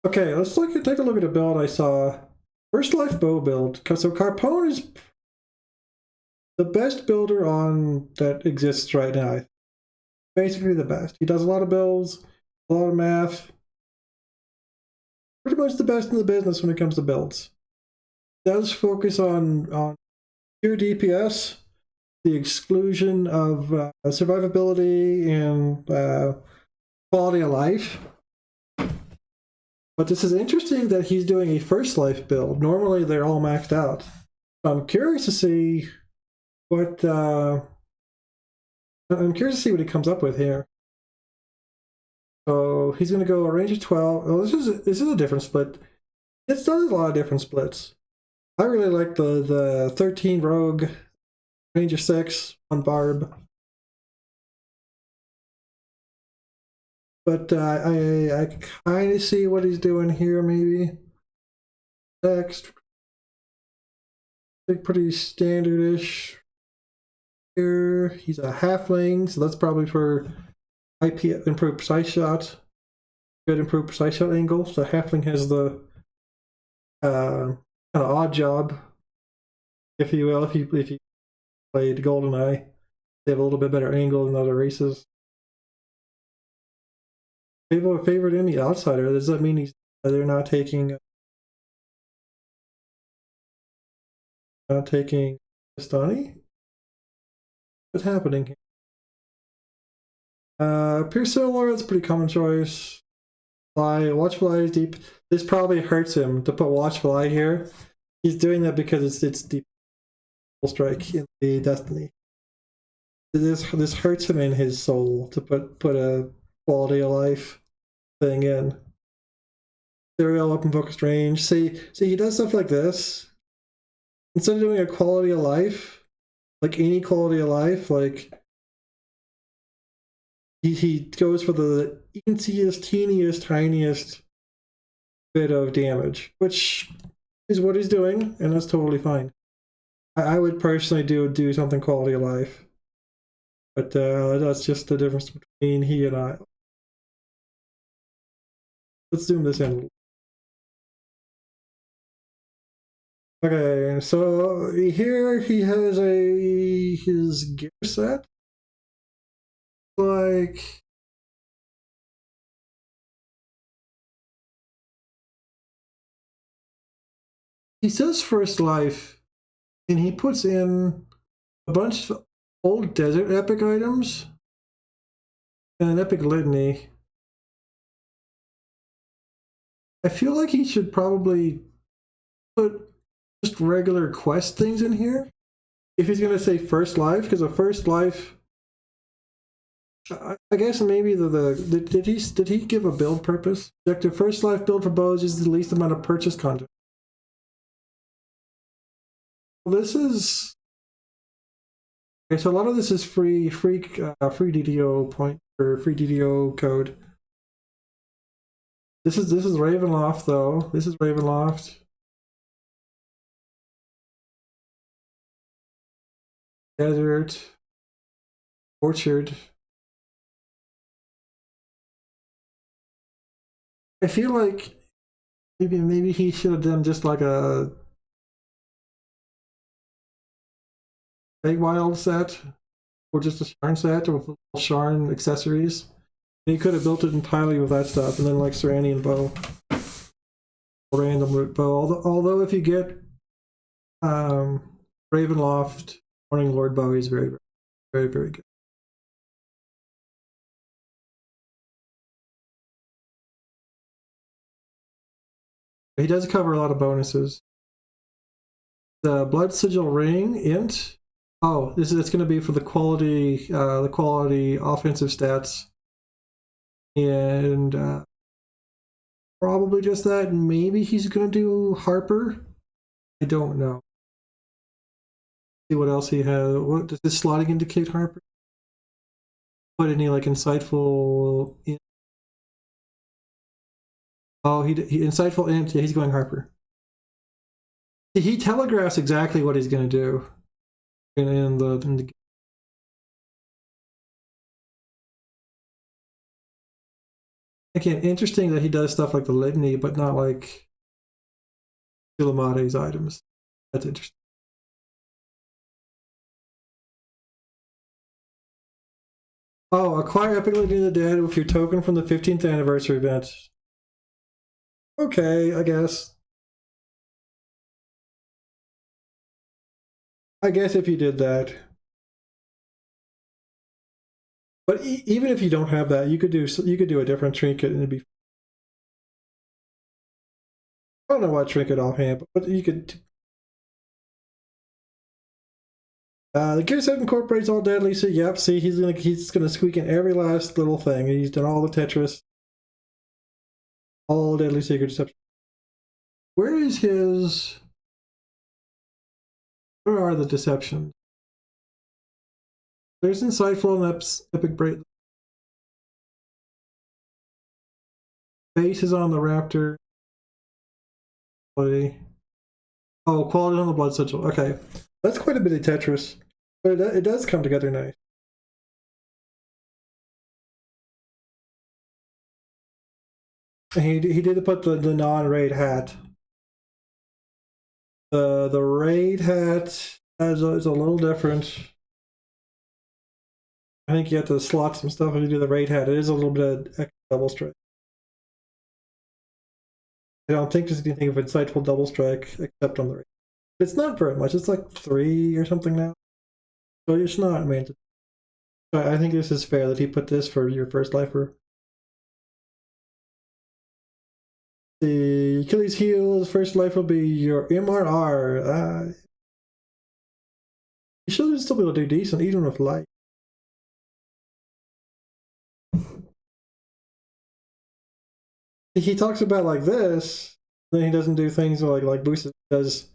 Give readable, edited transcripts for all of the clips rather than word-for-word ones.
Okay, take a look at the build I saw. First Life bow build. So Carpone is the best builder on that exists right now. Basically the best. He does a lot of builds, a lot of math. Pretty much the best in the business when it comes to builds. Does focus on pure DPS, the exclusion of survivability and quality of life. But this is interesting that he's doing a First Life build. Normally they're all maxed out. I'm curious to see what he comes up with here. So he's going to go a range of 12. Oh, this is a different split. It's done a lot of different splits. I really like the 13 rogue, range of 6 on barb. But I kind of see what he's doing here, maybe. Next, pretty standardish. Here, he's a halfling, so that's probably for IP improved precise shot. Good improved precise shot angle. So halfling has the kind of odd job, if you will, if you played GoldenEye. They have a little bit better angle than other races. Favorite enemy outsider. Does that mean they're not taking Stani? What's happening here? Pierce Solar, that's a pretty common choice. Watchful Eye is deep. This probably hurts him to put Watchful Eye here. He's doing that because it's deep strike in the Destiny. This hurts him in his soul to put a quality of life thing in. Serial open focused range. See, he does stuff like this. Instead of doing a quality of life, like any quality of life, like he goes for the teeniest, tiniest bit of damage, which is what he's doing, and that's totally fine. I would personally do something quality of life, but that's just the difference between he and I. Let's zoom this in a little. Okay, so here he has his gear set. Like, he says First Life, and he puts in a bunch of old desert epic items and an epic litany. I feel like he should probably put just regular quest things in here if he's gonna say First Life, because a First Life, I guess maybe did he give a build purpose? Objective First Life build for bows is the least amount of purchase content. Well, this is okay. So a lot of this is free DDO point or free DDO code. This is Ravenloft though. This is Ravenloft. Desert, orchard. I feel like maybe he should have done just like a Big Wild set, or just a Sharn set with Sharn accessories. And he could have built it entirely with that stuff, and then like Serenian bow, random root bow. Although if you get Ravenloft Morning Lord bow, he's very, very, very good. He does cover a lot of bonuses. The Blood Sigil Ring int. Oh, it's going to be for the quality offensive stats, and probably just that. Maybe he's going to do Harper. I don't know. See what else he has. What does this slotting indicate? Harper. Put any like insightful? Oh, he insightful int. Yeah, he's going Harper. He telegraphs exactly what he's going to do in the Again, interesting that he does stuff like the litany, but not like Illuminati's items. That's interesting. Oh, acquire Epic Litany of the Dead with your token from the 15th anniversary event. Okay, I guess. I guess if you did that. But even if you don't have that, you could do a different trinket and it'd be. I don't know what trinket offhand, but you could. The gear set incorporates all deadly. So yep, see he's gonna squeak in every last little thing. He's done all the Tetris, all deadly secret deception. Where is his? Where are the deceptions? There's insightful and epic break. Base is on the raptor. Quality. Oh, quality on the blood sigil. Okay, that's quite a bit of Tetris, but it does come together nice. He did put the non-raid hat. The raid hat is a little different. I think you have to slot some stuff if you do the raid hat. It is a little bit of extra double strike. I don't think there's anything of insightful double strike except on the raid. It's not very much. It's like 3 or something now. So it's not mandatory. I think this is fair that he put this for your first lifer. The Achilles heel, first life will be your MRR. You should still be able to do decent even with light. He talks about like this, then he doesn't do things like boosts. Does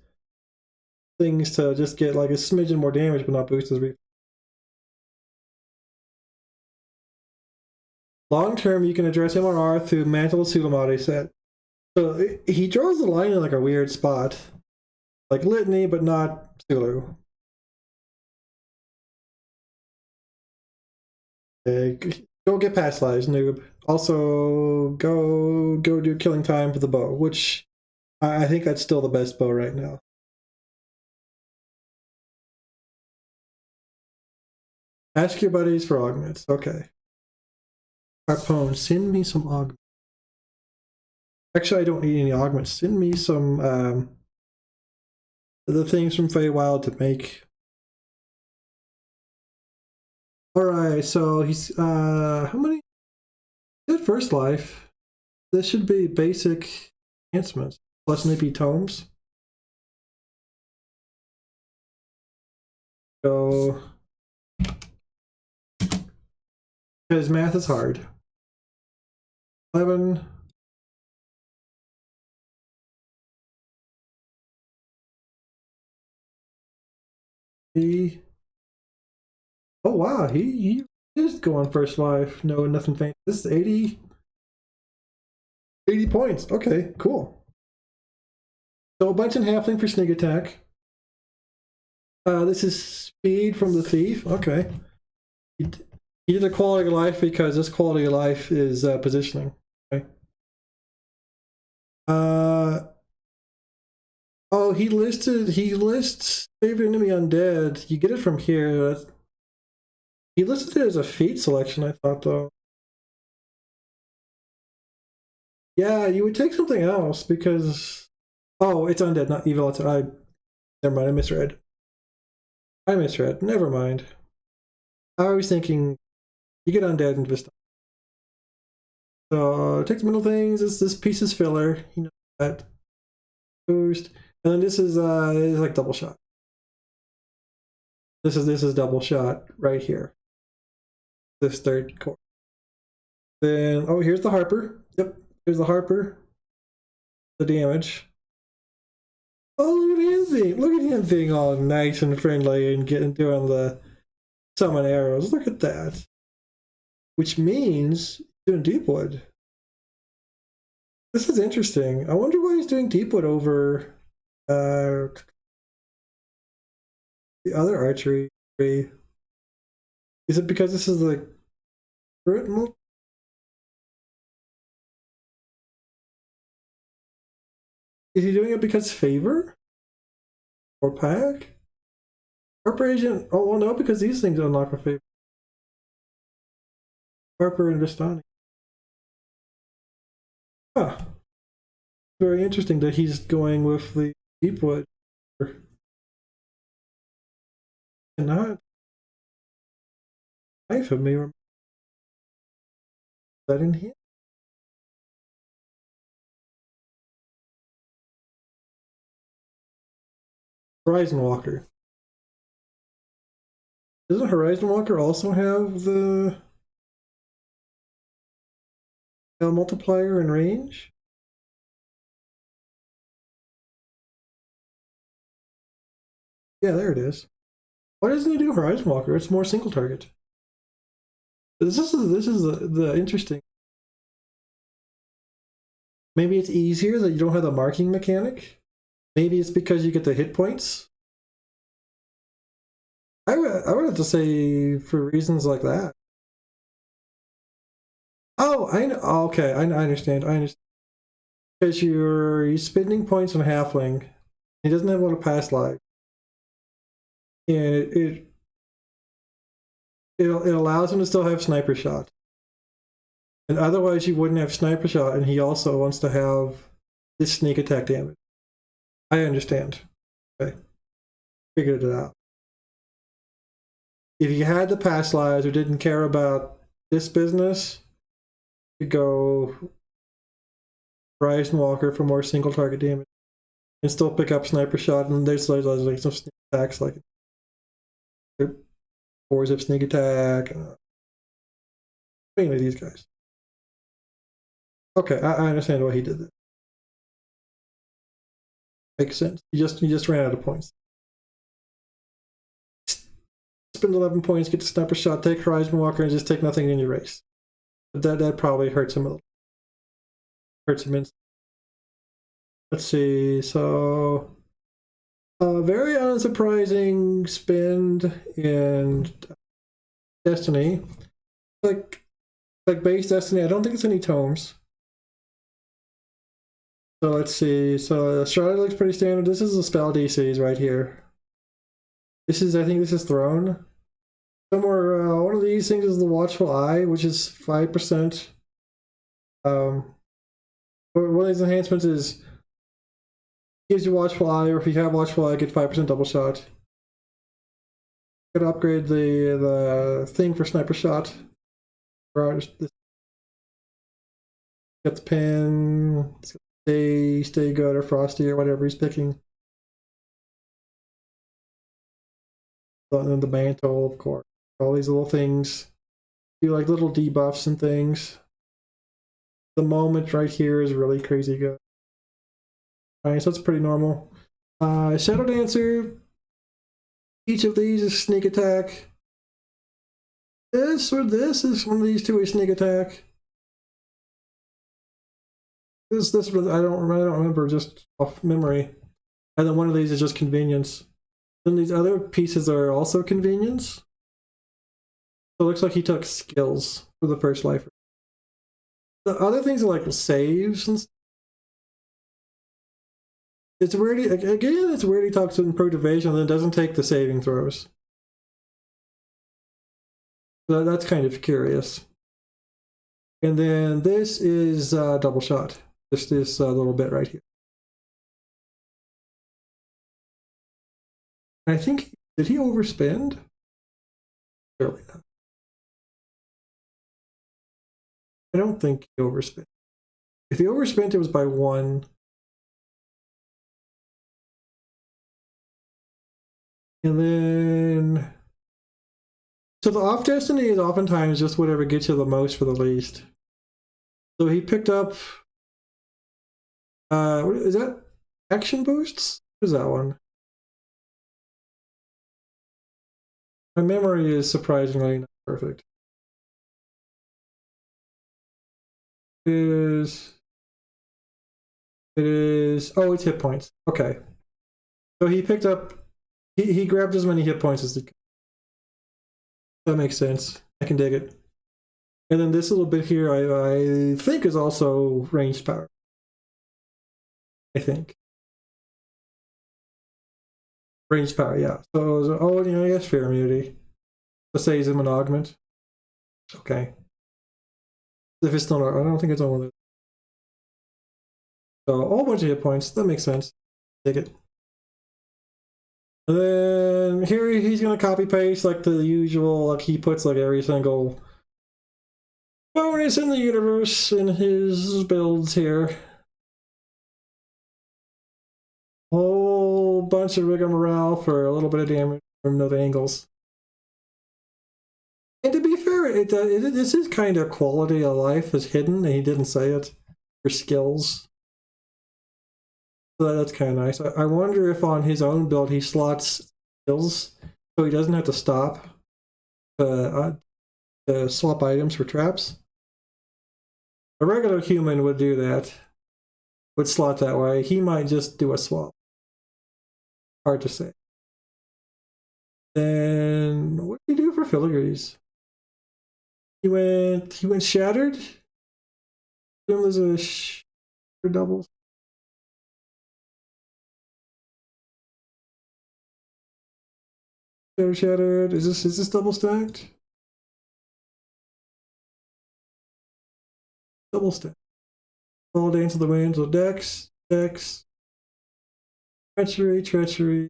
things to just get like a smidgen more damage, but not boost his. Long term, you can address MRR through Mantle of Sulamati set. So he draws the line in like a weird spot, like Litany, but not Sulu. Go get past lives, noob. Also, go do killing time for the bow, which I think that's still the best bow right now. Ask your buddies for augments. Okay. Harpoon, send me some augments. Actually, I don't need any augments. Send me some the things from Feywild to make. Alright, so he's how many? Good first life. This should be basic enhancements plus maybe tomes. So because math is hard. 11. Oh wow, he is going first life. No, nothing fancy. This is 80 points. Okay, cool. So a bunch in halfling for sneak attack. This is speed from the thief. Okay. He did a quality of life because this quality of life is positioning. Okay. Oh, he lists favorite enemy undead. You get it from here. He listed it as a feat selection, I thought though. Yeah, you would take something else because oh, it's undead, not evil. It's never mind, I misread. Never mind. I was thinking you get undead into this. So take the middle things. This piece is filler. You know that boost. And then this is like double shot. This is double shot right here. This third core. Then oh, here's the Harper. Yep, here's the Harper. The damage. Oh, look at him being all nice and friendly and doing the summon arrows. Look at that. Which means doing Deepwood. This is interesting. I wonder why he's doing Deepwood over the other archery. Is it because this is the current Is he doing it because favor? Or pack? Harper agent? Oh, well, no, because these things unlock for favor. Harper and Vistani. Huh. Very interesting that he's going with the Deepwood. Cannot knife him, maybe. Is that in here? Horizon Walker. Doesn't Horizon Walker also have the multiplier and range? Yeah, there it is. Why doesn't he do Horizon Walker? It's more single target. This is the interesting. Maybe it's easier that you don't have the marking mechanic. Maybe it's because you get the hit points. I would have to say for reasons like that. Oh, I know. Oh, okay, I understand. I understand. Because you're spending points on Halfling. He doesn't have a lot of past life, and it allows him to still have sniper shot. And otherwise, you wouldn't have sniper shot, and he also wants to have this sneak attack damage. I understand. Okay, figured it out. If you had the past lives or didn't care about this business, you go Horizon Walker for more single target damage and still pick up sniper shot. And there's like some sneak attacks, like fours of sneak attack. Mainly these guys. Okay, I understand why he did that. Makes sense. He just ran out of points. Spend 11 points, get the sniper shot, take Horizon Walker, and just take nothing in your race. But that probably hurts him a little. Hurts him instantly. Let's see. So, very unsurprising spend in Destiny. Like base Destiny, I don't think it's any tomes. So let's see. So Shroud looks pretty standard. This is the spell DCs right here. This is, I think this is Throne. Somewhere, one of these things is the Watchful Eye, which is 5%. One of these enhancements is gives you Watchful Eye, or if you have Watchful Eye, get 5% double shot. Could upgrade the thing for sniper shot. Get the pin. Stay good or frosty or whatever he's picking. And then the mantle, of course. All these little things. Do like little debuffs and things. The moment right here is really crazy good. Alright, so it's pretty normal. Shadow Dancer. Each of these is sneak attack. This or this is one of these two is sneak attack. This I don't remember just off memory. And then one of these is just convenience. Then these other pieces are also convenience. So it looks like he took skills for the first lifer. The other things are like saves and stuff. It's weird. Again, it's weird he talks to improved evasion and then doesn't take the saving throws. So that's kind of curious. And then this is double shot. Just this little bit right here. I think, did he overspend? Surely not. I don't think he overspent. If he overspent, it was by 1. And then, so the off destiny is oftentimes just whatever gets you the most for the least. So he picked up, what is that? Action boosts? What is that one? My memory is surprisingly not perfect. It is, oh, it's hit points. Okay. So he picked up, he grabbed as many hit points as he could. That makes sense. I can dig it. And then this little bit here, I think is also ranged power. I think. Range power, yeah. So, oh, you know, he has fear immunity. Let's say he's a monogament. Okay. If it's not, I don't think it's on one of those. So, a whole bunch of hit points. That makes sense. Take it. And then here he's gonna copy paste like the usual, like he puts like every single bonus in the universe in his builds here. Whole bunch of rigmarole for a little bit of damage from no angles. And to be fair, this is kind of quality of life is hidden, and he didn't say it, for skills. So that's kind of nice. I wonder if on his own build he slots skills so he doesn't have to stop to swap items for traps. A regular human would do that, would slot that way. He might just do a swap. Hard to say. Then what did he do for filigrees? He went shattered. There's a double. Shattered. Is this double stacked? Double stacked. All Dance of the Wind. So Dex. Treachery.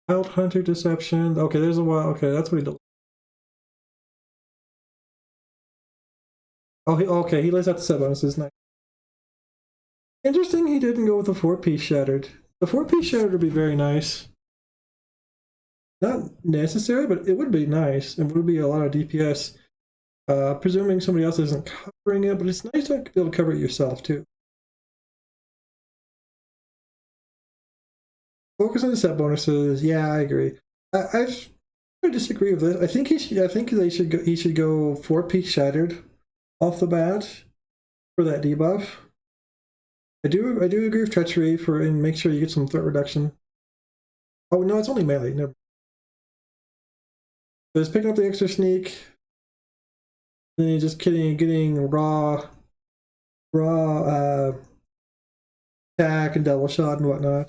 Wild Hunter Deception. Okay, there's a wild. Okay, that's what he does. Oh, okay, he lays out the set bonuses. Nice. Interesting, he didn't go with the 4-piece Shattered. The 4-piece Shattered would be very nice. Not necessary, but it would be nice. It would be a lot of DPS. Presuming somebody else isn't covering it, but it's nice to be able to cover it yourself too. Focus on the set bonuses. Yeah, I agree. I disagree with this. I think he should go 4-piece Shattered off the bat for that debuff. I do agree with Treachery and make sure you get some threat reduction. Oh no, it's only melee. Never. So just picking up the extra sneak. Then you're just getting raw attack and double shot and whatnot.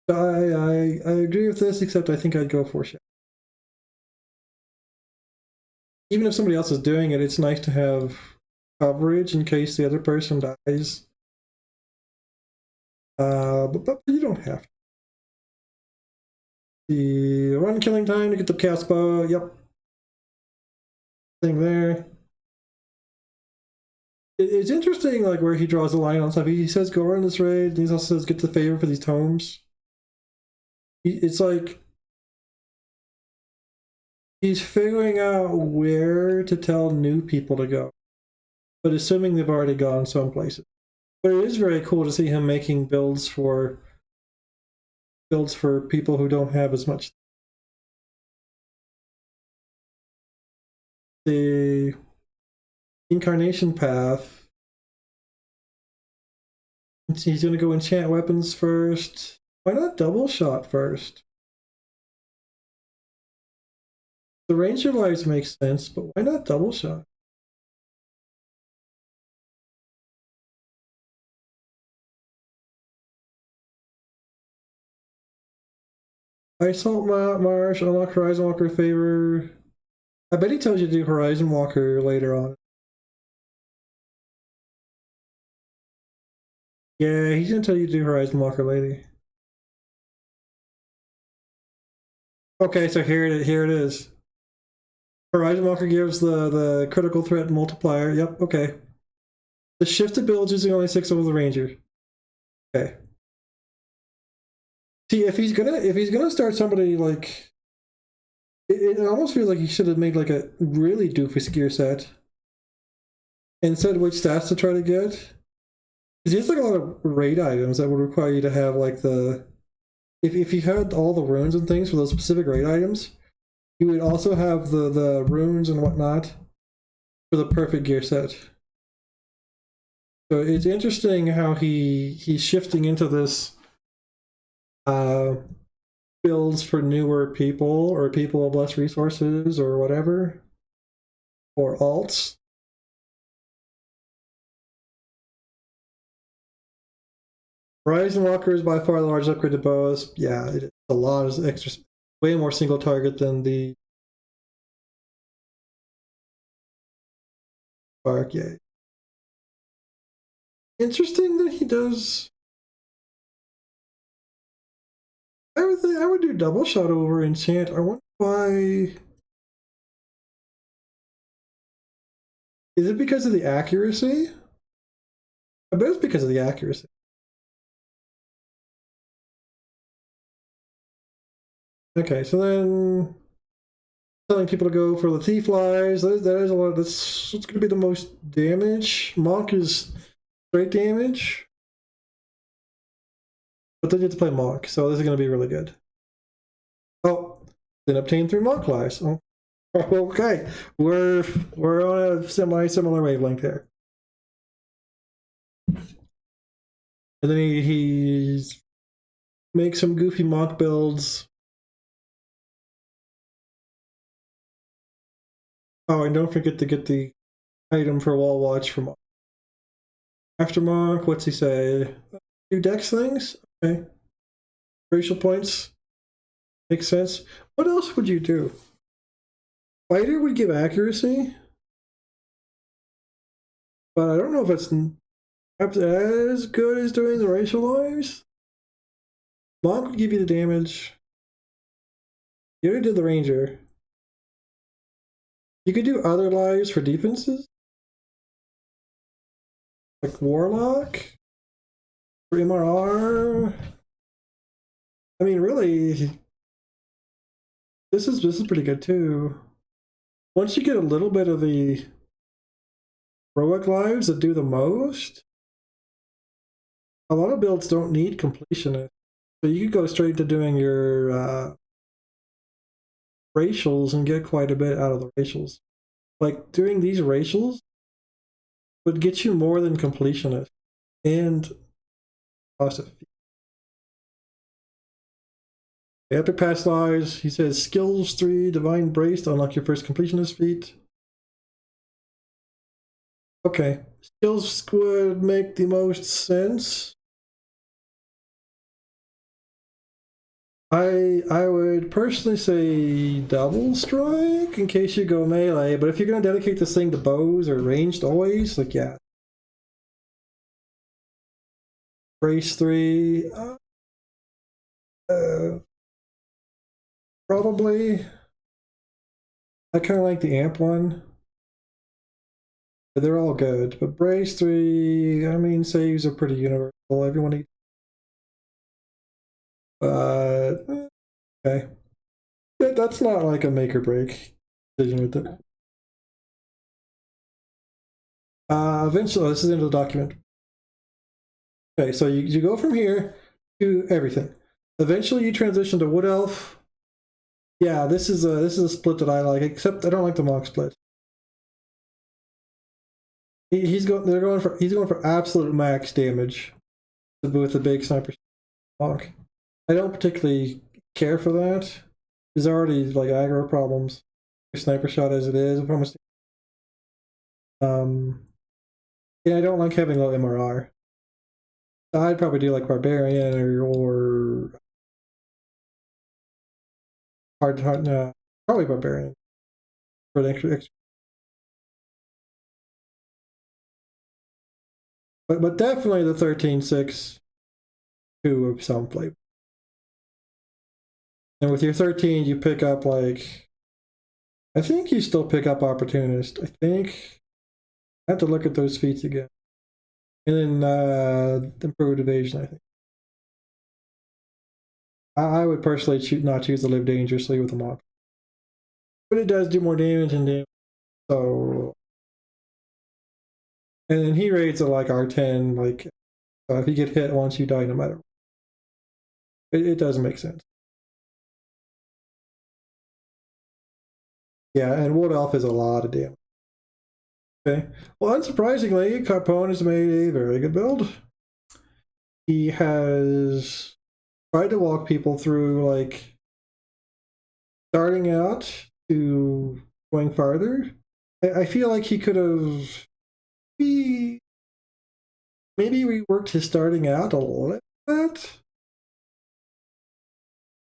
So I agree with this, except I think I'd go for shot. Even if somebody else is doing it, it's nice to have coverage in case the other person dies. But you don't have to. The run killing time to get the cast bow. Yep. Thing there. It's interesting, like where he draws the line on stuff. He says go run this raid. And he also says get the favor for these tomes. It's like he's figuring out where to tell new people to go, but assuming they've already gone some places. But it is very cool to see him making builds for people who don't have as much. The incarnation path. He's going to go enchant weapons first. Why not double shot first? The ranger lives makes sense, but why not double shot? Ice Salt Marsh, unlock Horizon Walker favor. I bet he tells you to do Horizon Walker later on. Yeah, he's gonna tell you to do Horizon Walker later. Okay, so here it is. Horizon Walker gives the critical threat multiplier. Yep, okay. The shifted build using only 6 over the ranger. Okay. See, if he's gonna start somebody like, it almost feels like he should have made like a really doofus gear set and said which stats to try to get. Because there's like a lot of raid items that would require you to have like the, if you had all the runes and things for those specific raid items, you would also have the runes and whatnot for the perfect gear set. So it's interesting how he's shifting into this builds for newer people or people with less resources or whatever, or alts. Horizon Walker is by far the largest upgrade to bows. Yeah, it's a lot of extra, way more single target than the Spark. Yeah. Interesting that he does. I would do double shot over enchant. I wonder why. Is it because of the accuracy? I bet it's because of the accuracy. Okay, so then telling people to go for the thief lies. That is a lot. That's going to be the most damage. Monk is straight damage, but then you have to play Monk, so this is going to be really good. Oh, then obtain 3 Monk lives. Oh, okay, we're on a similar wavelength here. And then he makes some goofy Monk builds. Oh, and don't forget to get the item for Wall Watch from after Monk. What's he say? Do dex things? Okay. Racial points. Makes sense. What else would you do? Fighter would give accuracy, but I don't know if it's as good as doing the racial lives. Monk would give you the damage. You already did the Ranger. You could do other lives for defenses, like Warlock, or MRR. I mean, really, this is pretty good too. Once you get a little bit of the heroic lives that do the most, a lot of builds don't need completionist. So you could go straight to doing your racials and get quite a bit out of the racials. Like doing these racials would get you more than completionist and cost of feet. Epic Past Lives, he says skills 3, Divine Brace to unlock your first completionist feat. Okay, skills would make the most sense. I would personally say double strike in case you go melee, but if you're gonna dedicate this thing to bows or ranged always, like yeah. Brace 3. Probably. I kind of like the amp one. But they're all good. But Brace 3, I mean, saves are pretty universal. Everyone needs. But okay. That's not like a make or break decision with it. Eventually, this is into the document. Okay, so you go from here to everything. Eventually, you transition to Wood Elf. Yeah, this is a split that I like, except I don't like the Monk split. He's going for absolute max damage with the big sniper Monk. I don't particularly care for that. There's already like aggro problems. Sniper shot as it is. Yeah, I don't like having low MRR. I'd probably do like Barbarian or hard, probably Barbarian for the extra. But definitely the 13-6 2 of some flavor. And with your 13, you pick up like, I think you still pick up Opportunist. I think I have to look at those feats again. And then improved evasion, I think. I would personally not choose to live dangerously with a Monk. But it does do more damage and damage. So, and then he rates at like R10, like, so if you get hit once, you die no matter what. It doesn't make sense. Yeah, and Wood Elf is a lot of damage. Okay. Well, unsurprisingly, Capone has made a very good build. He has tried to walk people through, like, starting out to going farther. I feel like he could have maybe reworked his starting out a little that.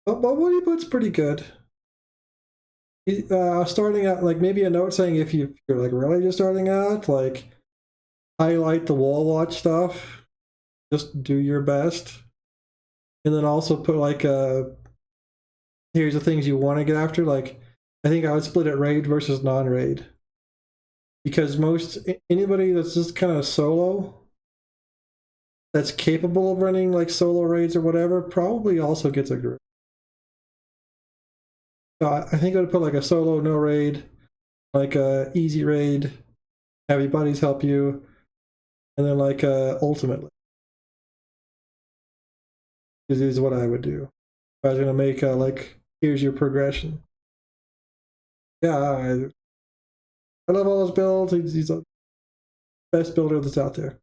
But what he puts pretty good. Starting out, like maybe a note saying if you're like really just starting out, like highlight the wall watch stuff. Just do your best. And then also put like here's the things you want to get after. Like I think I would split it raid versus non-raid. Because anybody that's just kind of solo, that's capable of running like solo raids or whatever, probably also gets a group. So I think I would put like a solo no raid, like a easy raid, have your buddies help you, and then like ultimately. This is what I would do. If I was gonna make like here's your progression. Yeah, I love all his builds. He's the best builder that's out there.